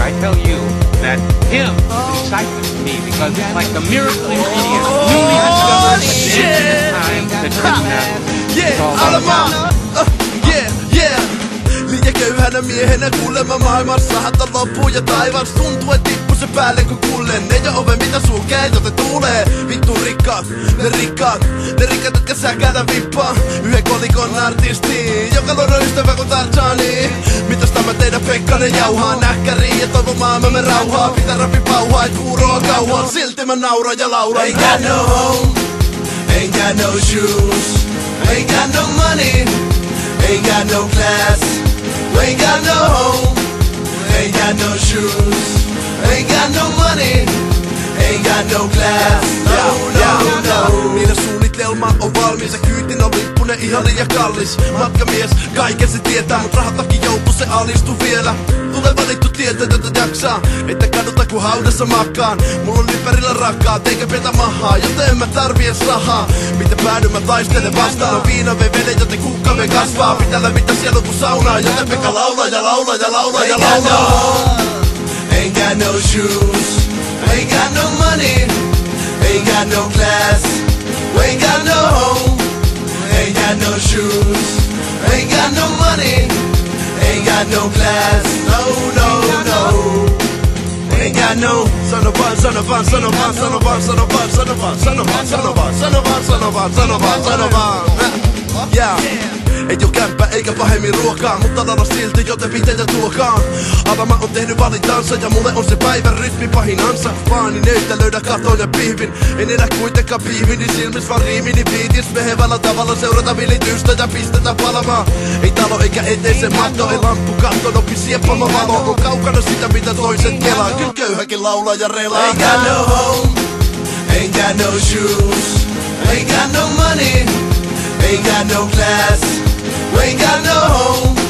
I tell you that him is excitement to me because it's like the miracle ingredient, newly discovered in time to drink that. Liian köyhänä miehenä kuulemma maailmassa hätä loppuu ja taivas tuntuu, et tippu se päälle kun kullen. Ei oo ove mitä sulkee, joten tuulee. Vittu rikkaat, ne rikkaat, jotka säkäädä vippaa. Yhden kolikon artisti, joka luodon ystävä kun Tarzani. Mitäs tämä teidän Pekkanen jauhaa näkkäriin ja toivon maailmamme rauhaa. Pitää rappi pauhaa, et kuuroa kauan, silti mä nauran ja lauran. Ain't got no home, ain't got no shoes, ain't got no money, ain't got no class. Ain't got no home, ain't got no shoes, ain't got no money, ain't got no class. No. Niiden suunnitelma on valmis ja kyytin on lippunen ihan liian kallis. Matkamies, kaiken se tietää, mut rahatakin joutuu se alistu vielä. Tule valittu tietä, tätä jaksaa, että kaduta kun haudassa makaan. Mulla on ympärillä rakkaat, eikä petä mahaa, joten en mä tarvii edes rahaa. Mitä päädyn mä taistelen vastaan, on viina vei veden, joten kukka vei kasvaa. Pitää lämmittää sielu kun saunaa, joten Pekka laulaa ja laulaa ja laulaa ja laulaa. Ain't got no shoes, ain't got no money, ain't got no class, ain't got no home, ain't got no shoes, ain't got no money, ain't got no class, no. Ain't got no son of a. Yeah. Ei oo kämppä eikä pahemmin ruokaa, mutta laula silti, joten piteitä tuokaa. Avama on tehnyt valintansa ja mulle on se päivän rytmi pahinansa. Vaani nöytä löydä katon ja pihvin, en enää kuitenkaan pihvini silmis, vaan riimini biitis. Mehevällä tavalla seurata vilitystä ja pistetä palamaan. Ei talo eikä eteisen matto, ei lamppu katto, nopi sieppama valo. On kaukana sitä mitä toiset kelaa, kyl köyhäkin laulaa ja relaa. Ain't got no home, ain't got no shoes, ain't got no money, ain't got no class, ain't got no home,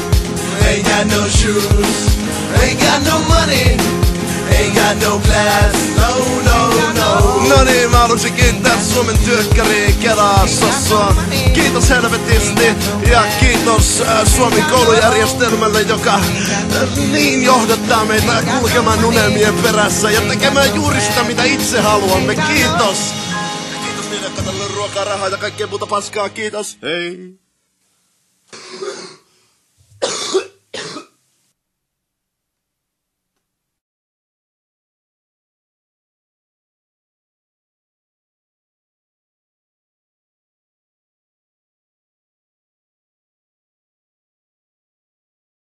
ain't got no shoes, ain't got no money, ain't got no class, no. No niin, mä halusin kiittää Suomen työkkäriä Kelasossa. Kiitos helvetisti ja kiitos Suomen koulujärjestelmälle, joka niin johdattaa meitä kulkemaan unelmien perässä ja tekemään juuri sitä mitä itse haluamme. Kiitos! Katsotaan ruokaa, rahaa ja kaikkea muuta paskaa, kiitos, hei!